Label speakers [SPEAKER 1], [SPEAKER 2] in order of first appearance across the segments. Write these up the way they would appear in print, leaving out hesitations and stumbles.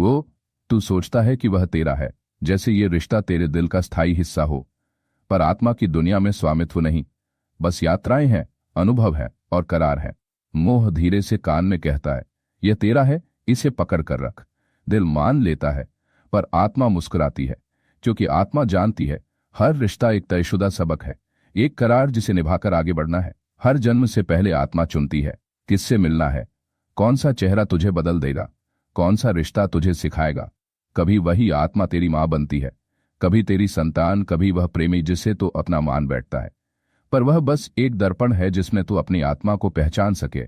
[SPEAKER 1] वो तू सोचता है कि वह तेरा है, जैसे ये रिश्ता तेरे दिल का स्थायी हिस्सा हो। पर आत्मा की दुनिया में स्वामित्व नहीं, बस यात्राएं हैं, अनुभव है और करार है। मोह धीरे से कान में कहता है, यह तेरा है, इसे पकड़ कर रख। दिल मान लेता है, पर आत्मा मुस्कुराती है, क्योंकि आत्मा जानती है हर रिश्ता एक तयशुदा सबक है, एक करार जिसे निभाकर आगे बढ़ना है। हर जन्म से पहले आत्मा चुनती है किससे मिलना है, कौन सा चेहरा तुझे बदल देगा, कौन सा रिश्ता तुझे सिखाएगा। कभी वही आत्मा तेरी मां बनती है, कभी तेरी संतान, कभी वह प्रेमी जिसे तो अपना मान बैठता है। पर वह बस एक दर्पण है जिसमें तू अपनी आत्मा को पहचान सके।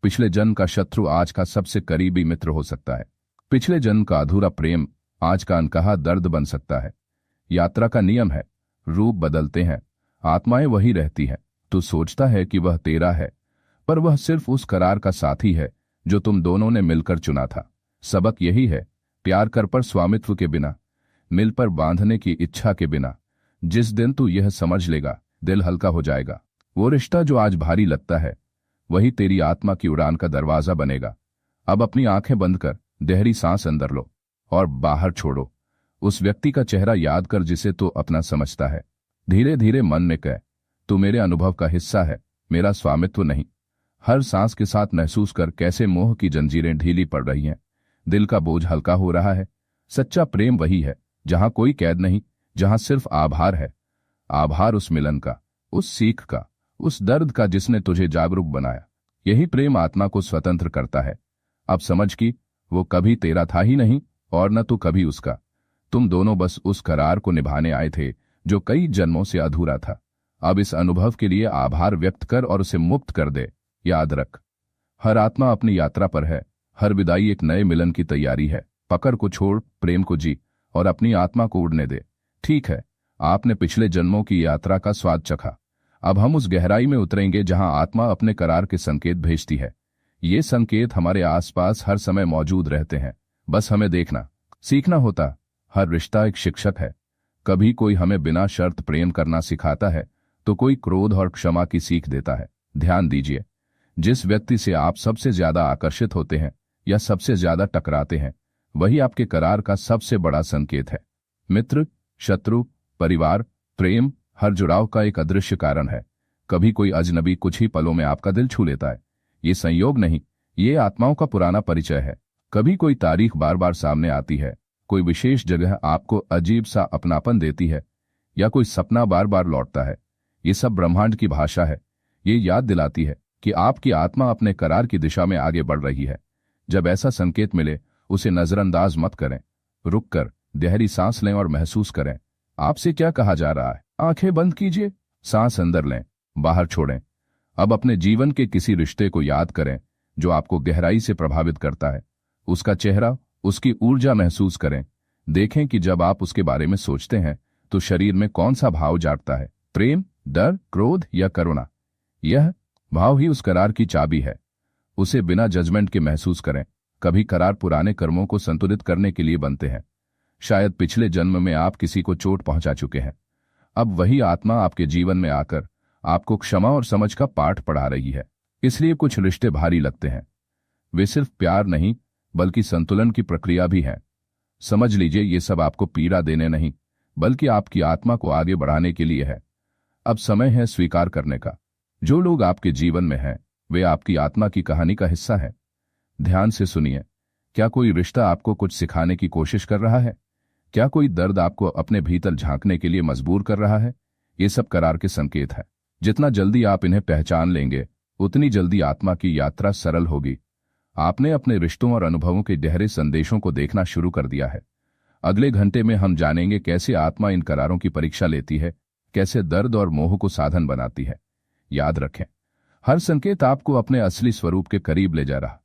[SPEAKER 1] पिछले जन्म का शत्रु आज का सबसे करीबी मित्र हो सकता है। पिछले जन्म का अधूरा प्रेम आज का अनकहा दर्द बन सकता है। यात्रा का नियम है, रूप बदलते हैं, आत्माएं वही रहती हैं। तू सोचता है कि वह तेरा है, पर वह सिर्फ उस करार का साथी है जो तुम दोनों ने मिलकर चुना था। सबक यही है, प्यार कर पर स्वामित्व के बिना, मिल पर बांधने की इच्छा के बिना। जिस दिन तू यह समझ लेगा, दिल हल्का हो जाएगा। वो रिश्ता जो आज भारी लगता है, वही तेरी आत्मा की उड़ान का दरवाजा बनेगा। अब अपनी आंखें बंद कर गहरी सांस अंदर लो और बाहर छोड़ो। उस व्यक्ति का चेहरा याद कर जिसे तू अपना समझता है। धीरे धीरे मन में कह, तू मेरे अनुभव का हिस्सा है, मेरा स्वामित्व नहीं। हर सांस के साथ महसूस कर कैसे मोह की जंजीरें ढीली पड़ रही हैं, दिल का बोझ हल्का हो रहा है। सच्चा प्रेम वही है जहां कोई कैद नहीं, जहां सिर्फ आभार है। आभार उस मिलन का, उस सीख का, उस दर्द का जिसने तुझे जागरूक बनाया। यही प्रेम आत्मा को स्वतंत्र करता है। अब समझ कि वो कभी तेरा था ही नहीं और न तू कभी उसका। तुम दोनों बस उस करार को निभाने आए थे जो कई जन्मों से अधूरा था। अब इस अनुभव के लिए आभार व्यक्त कर और उसे मुक्त कर दे। याद रख, हर आत्मा अपनी यात्रा पर है, हर विदाई एक नए मिलन की तैयारी है। पकड़ को छोड़, प्रेम को जी और अपनी आत्मा को उड़ने दे। ठीक है, आपने पिछले जन्मों की यात्रा का स्वाद चखा। अब हम उस गहराई में उतरेंगे जहां आत्मा अपने करार के संकेत भेजती है। ये संकेत हमारे आसपास हर समय मौजूद रहते हैं, बस हमें देखना सीखना होता। हर रिश्ता एक शिक्षक है। कभी कोई हमें बिना शर्त प्रेम करना सिखाता है, तो कोई क्रोध और क्षमा की सीख देता है। ध्यान दीजिए, जिस व्यक्ति से आप सबसे ज्यादा आकर्षित होते हैं या सबसे ज्यादा टकराते हैं, वही आपके करार का सबसे बड़ा संकेत है। मित्र, शत्रु, परिवार, प्रेम, हर जुड़ाव का एक अदृश्य कारण है। कभी कोई अजनबी कुछ ही पलों में आपका दिल छू लेता है। ये संयोग नहीं, ये आत्माओं का पुराना परिचय है। कभी कोई तारीख बार बार सामने आती है, कोई विशेष जगह आपको अजीब सा अपनापन देती है, या कोई सपना बार बार लौटता है। ये सब ब्रह्मांड की भाषा है। ये याद दिलाती है कि आपकी आत्मा अपने करार की दिशा में आगे बढ़ रही है। जब ऐसा संकेत मिले, उसे नजरअंदाज मत करें। रुक कर गहरी सांस लें और महसूस करें आपसे क्या कहा जा रहा है। आंखें बंद कीजिए, सांस अंदर लें, बाहर छोड़ें। अब अपने जीवन के किसी रिश्ते को याद करें जो आपको गहराई से प्रभावित करता है। उसका चेहरा, उसकी ऊर्जा महसूस करें। देखें कि जब आप उसके बारे में सोचते हैं तो शरीर में कौन सा भाव जागता है, प्रेम, डर, क्रोध या करुणा। यह भाव ही उस करार की चाबी है। उसे बिना जजमेंट के महसूस करें। कभी करार पुराने कर्मों को संतुलित करने के लिए बनते हैं। शायद पिछले जन्म में आप किसी को चोट पहुंचा चुके हैं। अब वही आत्मा आपके जीवन में आकर आपको क्षमा और समझ का पाठ पढ़ा रही है। इसलिए कुछ रिश्ते भारी लगते हैं। वे सिर्फ प्यार नहीं, बल्कि संतुलन की प्रक्रिया भी है। समझ लीजिए, ये सब आपको पीड़ा देने नहीं, बल्कि आपकी आत्मा को आगे बढ़ाने के लिए है। अब समय है स्वीकार करने का। जो लोग आपके जीवन में हैं, वे आपकी आत्मा की कहानी का हिस्सा है। ध्यान से सुनिए। क्या कोई रिश्ता आपको कुछ सिखाने की कोशिश कर रहा है? क्या कोई दर्द आपको अपने भीतर झांकने के लिए मजबूर कर रहा है? ये सब करार के संकेत है। जितना जल्दी आप इन्हें पहचान लेंगे, उतनी जल्दी आत्मा की यात्रा सरल होगी। आपने अपने रिश्तों और अनुभवों के गहरे संदेशों को देखना शुरू कर दिया है। अगले घंटे में हम जानेंगे कैसे आत्मा इन करारों की परीक्षा लेती है, कैसे दर्द और मोह को साधन बनाती है। याद रखें, हर संकेत आपको अपने असली स्वरूप के करीब ले जा रहा।